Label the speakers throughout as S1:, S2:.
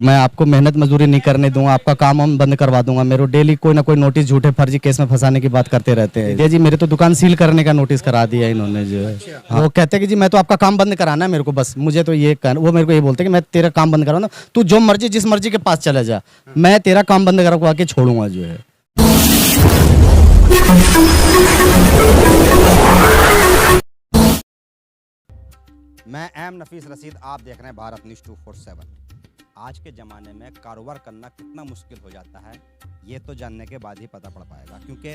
S1: मैं आपको मेहनत मजदूरी नहीं करने दूंगा, आपका काम हम बंद करवा दूंगा। मेरे को डेली कोई ना कोई नोटिस झूठे फर्जी केस में फंसाने की बात करते रहते हैं। ये जी मेरे तो दुकान सील करने का नोटिस करा दिया इन्होंने जो है। हाँ, वो कहते हैं कि जी मैं तो आपका काम बंद कराना है मेरे को, बस मुझे तो ये वो मेरे को ये बोलते हैं कि मैं तेरा काम बंद कराऊंगा, तू जो मर्जी जिस मर्जी के पास चला जा, मैं तेरा काम बंद करवा के छोड़ूंगा जो है।
S2: मैं एम नफीस रशीद, आप देख रहे हैं भारत न्यूज़ 247। आज के ज़माने में कारोबार करना कितना मुश्किल हो जाता है ये तो जानने के बाद ही पता पड़ पाएगा। क्योंकि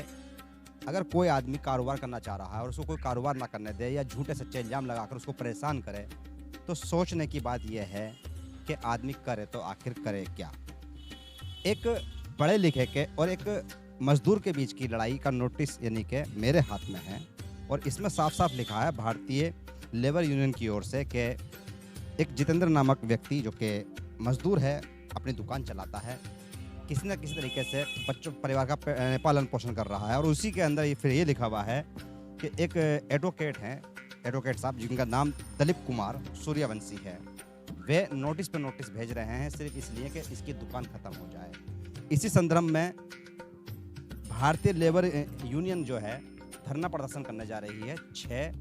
S2: अगर कोई आदमी कारोबार करना चाह रहा है और उसको कोई कारोबार ना करने दे या झूठे सच्चे इल्ज़ाम लगाकर उसको परेशान करे, तो सोचने की बात यह है कि आदमी करे तो आखिर करे क्या। एक पढ़े लिखे के और एक मजदूर के बीच की लड़ाई का नोटिस यानी कि मेरे हाथ में है, और इसमें साफ साफ लिखा है भारतीय लेबर यूनियन की ओर से कि एक जितेंद्र नामक व्यक्ति जो कि मजदूर है, अपनी दुकान चलाता है, किसी न किसी तरीके से बच्चों परिवार का पालन पोषण कर रहा है। और उसी के अंदर फिर ये लिखा हुआ है कि एक एडवोकेट हैं, एडवोकेट साहब जिनका नाम दिलीप कुमार सूर्यवंशी है, वे नोटिस पे नोटिस भेज रहे हैं सिर्फ इसलिए कि इसकी दुकान ख़त्म हो जाए। इसी संदर्भ में भारतीय लेबर यूनियन जो है धरना प्रदर्शन करने जा रही है 6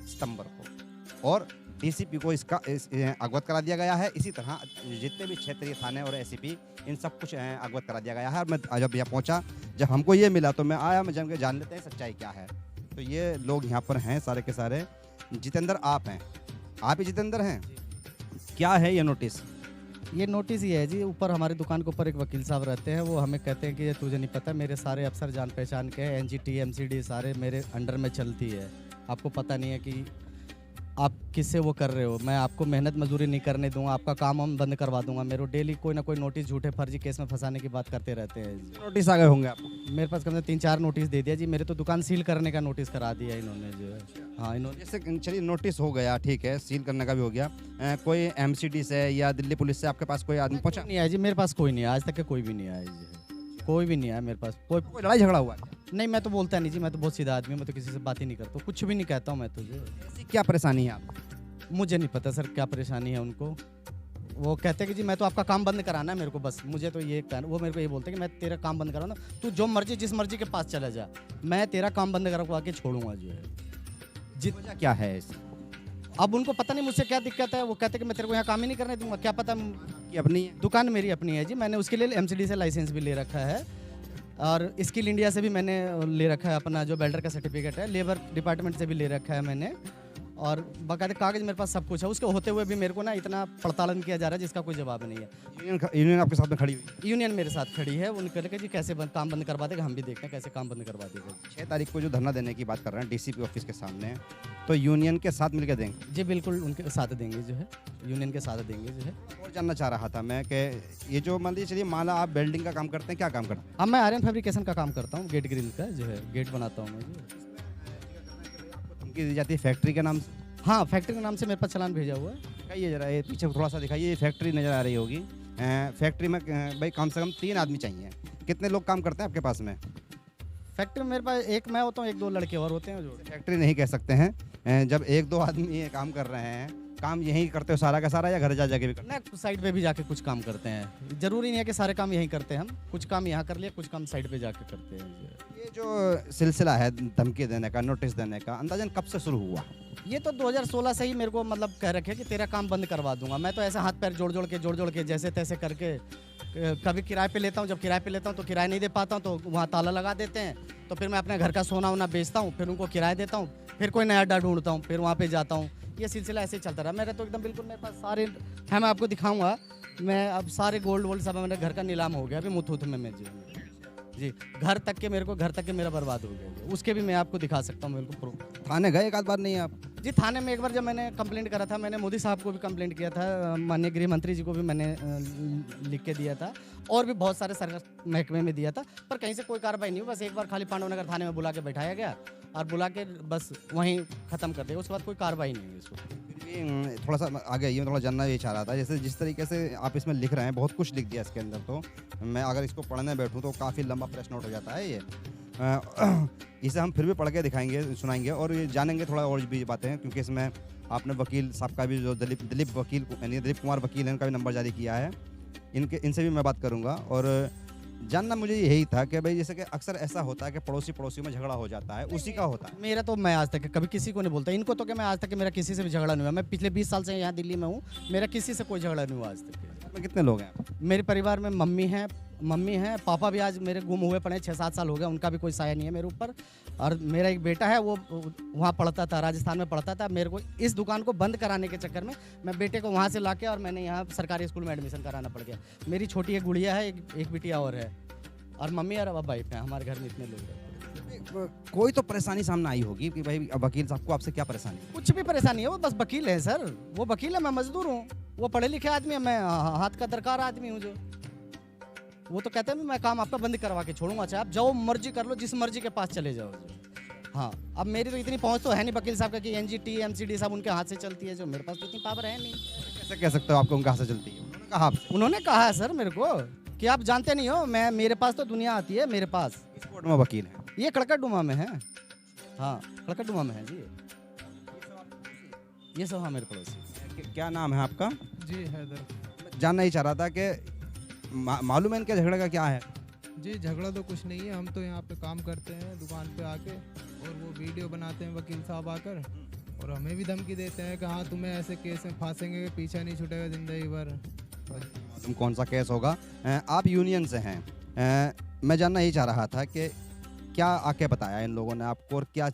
S2: सितंबर को, और डीसीपी को इसका अवगत करा दिया गया है। इसी तरह जितने भी क्षेत्रीय थाने और एसीपी इन सब कुछ अवगत करा दिया गया है। और मैं जब यहाँ पहुँचा, जब हमको ये मिला तो मैं आया, मैं जान लेते हैं सच्चाई क्या है। तो ये लोग यहाँ पर हैं सारे के सारे। जितेंद्र आप हैं, आप ही जितेंद्र हैं? क्या है ये नोटिस?
S1: ये नोटिस ये है जी, ऊपर हमारी दुकान के ऊपर एक वकील साहब रहते हैं, वो हमें कहते हैं कि ये तुझे नहीं पता, मेरे सारे अफसर जान पहचान के एनजीटी एमसीडी सारे मेरे अंडर में चलती है। आपको पता नहीं है कि आप किससे वो कर रहे हो। मैं आपको मेहनत मजदूरी नहीं करने दूंगा, आपका काम हम बंद करवा दूंगा। मेरे को डेली कोई ना कोई नोटिस झूठे फर्जी केस में फंसाने की बात करते रहते हैं।
S2: नोटिस आ गए होंगे आपको?
S1: मेरे पास कम से 3-4 नोटिस दे दिया जी। मेरे तो दुकान सील करने का नोटिस करा दिया इन्होंने जो है। हाँ, इन्होंने
S2: जैसे चलिए नोटिस हो गया, ठीक है, सील करने का भी हो गया। कोई एमसीडी से या दिल्ली पुलिस से आपके पास कोई आदमी पहुंचा?
S1: नहीं आया जी, मेरे पास कोई नहीं आया, आज तक के कोई भी नहीं आया जी, कोई भी नहीं आया मेरे पास।
S2: कोई लड़ाई झगड़ा हुआ है?
S1: नहीं, मैं तो बोलता नहीं जी, मैं तो बहुत सीधा आदमी, मैं तो किसी से बात ही नहीं करता, कुछ भी नहीं कहता हूँ मैं तुझे।
S2: ऐसी क्या परेशानी है आपको?
S1: मुझे नहीं पता सर क्या परेशानी है उनको। वो कहते हैं कि जी मैं तो आपका काम बंद कराना है मेरे को, बस मुझे तो ये कहना। वो मेरे को ये बोलते हैं कि मैं तेरा काम बंद कराऊंगा, तू जो मर्जी जिस मर्जी के पास चला जा, मैं तेरा काम बंद करवा के छोड़ूंगा जो है।
S2: वजह क्या है इसकी?
S1: अब उनको पता नहीं मुझसे क्या दिक्कत है। वो कहते हैं कि मैं तेरे को यहाँ काम ही नहीं करने दूंगा। क्या पता
S2: कि अपनी है?
S1: दुकान मेरी अपनी है जी, मैंने उसके लिए एमसीडी से लाइसेंस भी ले रखा है, और स्किल इंडिया से भी मैंने ले रखा है, अपना जो बेल्डर का सर्टिफिकेट है, लेबर डिपार्टमेंट से भी ले रखा है मैंने, और बाकायदा कागज मेरे पास सब कुछ है। उसके होते हुए भी मेरे को ना इतना पड़तालन किया जा रहा है जिसका कोई जवाब नहीं है।
S2: यूनियन आपके साथ में खड़ी हुई?
S1: यूनियन मेरे साथ खड़ी है। उन्होंने कहा कि जी कैसे काम बंद करवा देगा, हम भी देखते हैं कैसे काम बंद करवा देगा।
S2: 6 तारीख को जो धरना देने की बात कर रहे हैं डीसीपी ऑफिस के सामने, तो यूनियन के साथ मिलकर देंगे?
S1: जी बिल्कुल, उनके साथ देंगे जो है, यूनियन के साथ देंगे जो है।
S2: और जानना चाह रहा था मैं कि ये जो मान लीजिए, चलिए मान लो आप बिल्डिंग का काम करते हैं, क्या काम करते हैं?
S1: अब मैं आर्यन फैब्रिकेशन का काम करता हूँ, गेट ग्रिल का जो है, गेट बनाता हूँ मैं जो।
S2: धमकी दी जाती है फैक्ट्री के नाम से?
S1: हाँ, फैक्ट्री के नाम से मेरे पास चालान भेजा हुआ है।
S2: दिखाइए जरा, ये पीछे थोड़ा सा दिखाइए, ये फैक्ट्री नज़र आ रही होगी। फैक्ट्री में भाई कम से कम 3 आदमी चाहिए। कितने लोग काम करते हैं आपके पास में?
S1: फैक्ट्री में मेरे पास एक मैं होता हूँ, 1-2 लड़के और होते हैं जो।
S2: फैक्ट्री नहीं कह सकते हैं, जब 1-2 आदमी ये काम कर रहे हैं, काम यहीं करते हो सारा का सारा, या घर जा जाके भी करते
S1: ना साइड पे भी जाके कुछ काम करते हैं। जरूरी नहीं है कि सारे काम यहीं करते हैं हम, कुछ काम यहाँ कर लिया, कुछ काम साइड पे जाके करते हैं।
S2: ये जो सिलसिला है धमकी देने का, नोटिस देने का, अंदाजन कब से शुरू हुआ?
S1: ये तो 2016 से ही मेरे को मतलब कह रखे कि तेरा काम बंद करवा दूंगा। मैं तो ऐसे हाथ पैर जोड़ जोड़ के जैसे तैसे करके कभी किराए पे लेता हूँ। जब किराए पे लेता हूँ तो किराया नहीं दे पाता हूँ, तो वहाँ ताला लगा देते हैं। तो फिर मैं अपने घर का सोना वोना बेचता हूँ, फिर उनको किराया देता हूँ, फिर कोई नया अड्डा ढूंढता हूँ, फिर वहाँ पे जाता हूँ। ये सिलसिला ऐसे ही चलता रहा। मेरा तो एकदम बिल्कुल, मेरे पास सारे है, मैं आपको दिखाऊंगा। मैं अब सारे गोल्ड वोल्ड सब मेरे घर का नीलाम हो गया अभी मुथूट में। मैं जी घर तक के मेरा बर्बाद हो गया। उसके भी मैं आपको दिखा सकता हूँ, मेरे को
S2: थाने गए एक आध बार? नहीं आप?
S1: जी थाने में एक बार जब मैंने कंप्लेंट करा था, मैंने मोदी साहब को भी कंप्लेंट किया था, माननीय गृह मंत्री जी को भी मैंने लिख के दिया था, और भी बहुत सारे सरकार महकमे में दिया था, पर कहीं से कोई कार्रवाई नहीं हुई। बस एक बार खाली पांडवनगर थाने में बुला के बैठाया गया, और बुला के बस वहीं ख़त्म कर दिया। उसके बाद कोई कार्रवाई नहीं हुई इसको।
S2: थोड़ा सा आगे ये थोड़ा जानना ये चाह रहा था, जैसे जिस तरीके से आप इसमें लिख रहे हैं, बहुत कुछ लिख दिया इसके अंदर, तो मैं अगर इसको पढ़ने बैठूं तो काफ़ी लंबा प्रेस नोट हो जाता है ये। इसे हम फिर भी पढ़ के दिखाएंगे, सुनाएंगे और ये जानेंगे थोड़ा और भी बातें, क्योंकि इसमें आपने वकील साहब का भी, जो दिलीप वकील यानी दिलीप कुमार वकील हैं, उनका भी नंबर जारी किया है। इनसे भी मैं बात करूंगा। और जानना मुझे यही था कि भाई जैसे कि अक्सर ऐसा होता है कि पड़ोसी में झगड़ा हो जाता है, उसी का होता है।
S1: मेरा तो मैं आज तक कभी किसी को नहीं बोलता, इनको तो क्या, मैं आज तक मेरा किसी से भी झगड़ा नहीं हुआ। मैं पिछले 20 साल से यहाँ दिल्ली में हूँ, मेरा किसी से कोई झगड़ा नहीं हुआ आज तक।
S2: में कितने लोग हैं?
S1: मेरे परिवार में मम्मी हैं, पापा भी आज मेरे गुम हुए पड़े 6-7 साल हो गए, उनका भी कोई साया नहीं है मेरे ऊपर। और मेरा एक बेटा है, वो वहाँ पढ़ता था, राजस्थान में पढ़ता था। मेरे को इस दुकान को बंद कराने के चक्कर में मैं बेटे को वहाँ से लाके और मैंने यहाँ सरकारी स्कूल में एडमिशन कराना पड़ गया। मेरी छोटी एक गुड़िया है, एक बिटिया और है, और मम्मी और अब वाइफ है। हमारे घर में इतने लोग हैं।
S2: कोई तो परेशानी सामने आई होगी कि भाई वकील साहब को आपसे क्या परेशानी है?
S1: कुछ भी परेशानी है, वो बस वकील है सर, वो वकील है, मैं मजदूर हूँ। वो पढ़े लिखे आदमी है, मैं हाथ का दरकार आदमी हूँ। जो वो तो कहते हैं मैं काम आपका बंद करवा के छोड़ूंगा, चाहे आप जो मर्जी कर लो, जिस मर्जी के पास चले जाओ। हाँ, अब मेरी तो इतनी पहुँच तो है नहीं वकील साहब का कि NGT MCD सब उनके हाथ से चलती है, जो मेरे पास तो इतनी पावर है नहीं।
S2: कैसे कह सकते हो आपको उनका हाथ से चलती है? उन्होंने कहा आपसे?
S1: उन्होंने कहा है सर मेरे को कि आप जानते नहीं हो, मेरे पास तो दुनिया आती है मेरे पास।
S2: किस कोर्ट में वकील है?
S1: ये कड़कड़डुमा में है। हाँ, कड़कड़डुमा में है जी। ये सब हाँ मेरे पड़ोसी।
S2: क्या नाम है आपका?
S3: जी हैदर।
S2: जानना ही चाह रहा था कि मालूम है इनके झगड़े का क्या है?
S3: जी झगड़ा तो कुछ नहीं है, हम तो यहाँ पे काम करते हैं दुकान पे आके, और वो वीडियो बनाते हैं वकील साहब आकर, और हमें भी धमकी देते हैं कि हाँ तुम्हें ऐसे केस में फांसेंगे, पीछा नहीं छूटेगा ज़िंदगी भर।
S2: तुम कौन सा केस होगा? आप यूनियन से हैं, मैं जानना ही चाह रहा था कि क्या आके बताया इन लोगों ने आपको, और क्या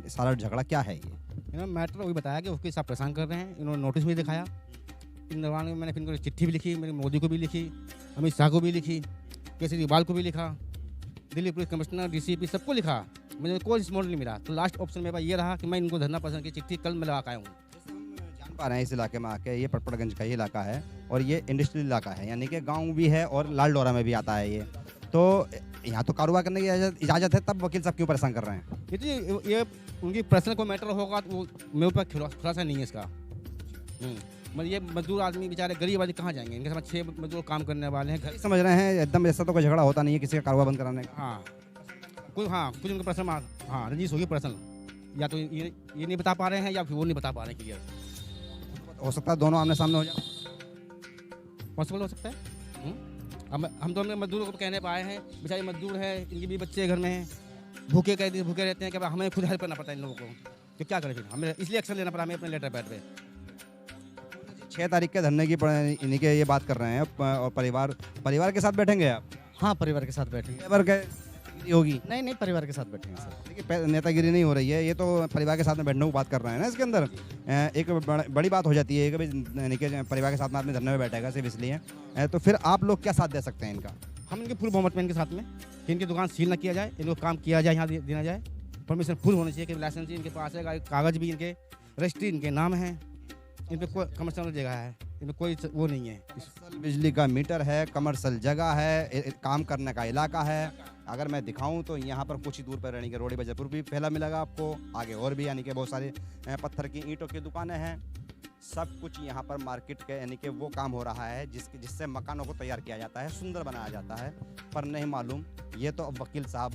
S2: सारा झगड़ा क्या है ये?
S4: इन्होंने मैटर वही बताया कि उसके साथ परेशान कर रहे हैं। इन्होंने नोटिस भी दिखाया, इन दौरान में मैंने फिर इनको चिट्ठी भी लिखी, मेरे मोदी को भी लिखी, अमित शाह को भी लिखी, केजरीवाल को भी लिखा, दिल्ली पुलिस कमिश्नर DCP सबको लिखा, मुझे कोई रिस्पॉन्स नहीं मिला। तो लास्ट ऑप्शन मेरे पास ये रहा कि मैं इनको धरना पसंद की चिट्ठी कल मैं लगा आया हूँ।
S2: जान पा रहे हैं इस इलाके में आके, ये पटपड़गंज का ही इलाका है और ये इंडस्ट्रियल इलाका है, यानी कि गाँव भी है और लाल डोरा में भी आता है ये। तो यहाँ तो कारोबार करने की इजाज़त है, तब वकील साहब क्यों परेशान कर रहे हैं?
S4: ये उनकी पर्सनल कोई मैटर होगा तो वो मेरे ऊपर खुलासा नहीं है इसका। मतलब ये मजदूर आदमी बेचारे गरीब आदमी कहाँ जाएंगे? इनके साथ 6 मजदूर काम करने वाले हैं, घर
S2: समझ रहे हैं एकदम ऐसा तो कोई झगड़ा होता नहीं है किसी का कारोबार बंद कराने का।
S4: हाँ कुछ उनका पर्सनल हाँ रंजिश होगी पर्सनल, या तो ये नहीं बता पा रहे हैं या फिर वो नहीं बता पा रहे हैं क्लियर।
S2: हो सकता है दोनों आमने सामने हो जाए,
S4: पॉसिबल हो सकता है। हम तो अपने मजदूरों को कहने पाए हैं, बेचारे मजदूर हैं, इनके भी बच्चे घर में हैं, भूखे रहते हैं कि हमें खुद हेल्प करना पड़ता है इन लोगों को, तो क्या करें फिर? हमें इसलिए एक्शन लेना पड़ा हमें अपने लेटर पैड पे।
S2: 6 तारीख के धरने की इन्हीं के ये बात कर रहे हैं, और परिवार के साथ बैठेंगे आप?
S1: हाँ, परिवार के साथ बैठेंगे।
S2: परिवार के होगी?
S1: नहीं, परिवार के साथ बैठेंगे सर।
S2: देखिए नेतागिरी नहीं हो रही है, ये तो परिवार के साथ में बैठने की बात कर रहे हैं ना। इसके अंदर एक बड़ी बात हो जाती है कि भाई परिवार के साथ में आदमी धरने में बैठेगा सिर्फ इसलिए, तो फिर आप लोग क्या साथ दे सकते हैं इनका?
S4: हम इनके फुल बहुमत में इनके साथ में कि इनकी दुकान सील ना किया जाए, इनको काम किया जाए, यहाँ देना जाए, परमिशन फुल होनी चाहिए कि लाइसेंस इनके पास है, कागज़ भी इनके, रजिस्ट्री इनके नाम है, इन पर कोई कमर्शियल जगह है, इनमें कोई वो नहीं है,
S2: बिजली का मीटर है, कमर्शियल जगह है, काम करने का इलाका है। अगर मैं दिखाऊं तो यहाँ पर कुछ ही दूर पर यानी कि रोडी बजरपुर भी फैला मिलेगा आपको, आगे और भी यानी कि बहुत सारे पत्थर की ईंटों की दुकानें हैं। सब कुछ यहाँ पर मार्केट के यानी कि वो काम हो रहा है जिससे मकानों को तैयार किया जाता है, सुंदर बनाया जाता है। पर नहीं मालूम, ये तो अब वकील साहब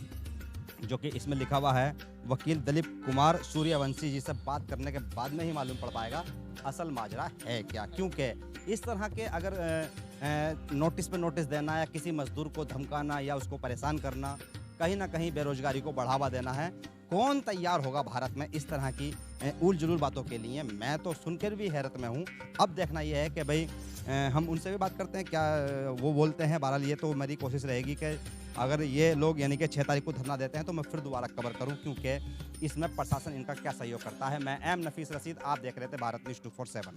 S2: जो कि इसमें लिखा हुआ है वकील दिलीप कुमार सूर्यवंशी जी से बात करने के बाद में ही मालूम पड़ पाएगा असल माजरा है क्या। क्योंकि इस तरह के अगर नोटिस पे नोटिस देना या किसी मजदूर को धमकाना या उसको परेशान करना, कहीं ना कहीं बेरोजगारी को बढ़ावा देना है। कौन तैयार होगा भारत में इस तरह की उल जुलूल बातों के लिए? मैं तो सुनकर भी हैरत में हूँ। अब देखना यह है कि भाई हम उनसे भी बात करते हैं क्या वो बोलते हैं। बहरहाल ये तो मेरी कोशिश रहेगी कि अगर ये लोग यानी कि 6 तारीख को धरना देते हैं तो मैं फिर दोबारा कवर करूं, क्योंकि इसमें प्रशासन इनका क्या सहयोग करता है। मैं एम नफीस रशीद, आप देख रहे थे भारत न्यूज़ 247।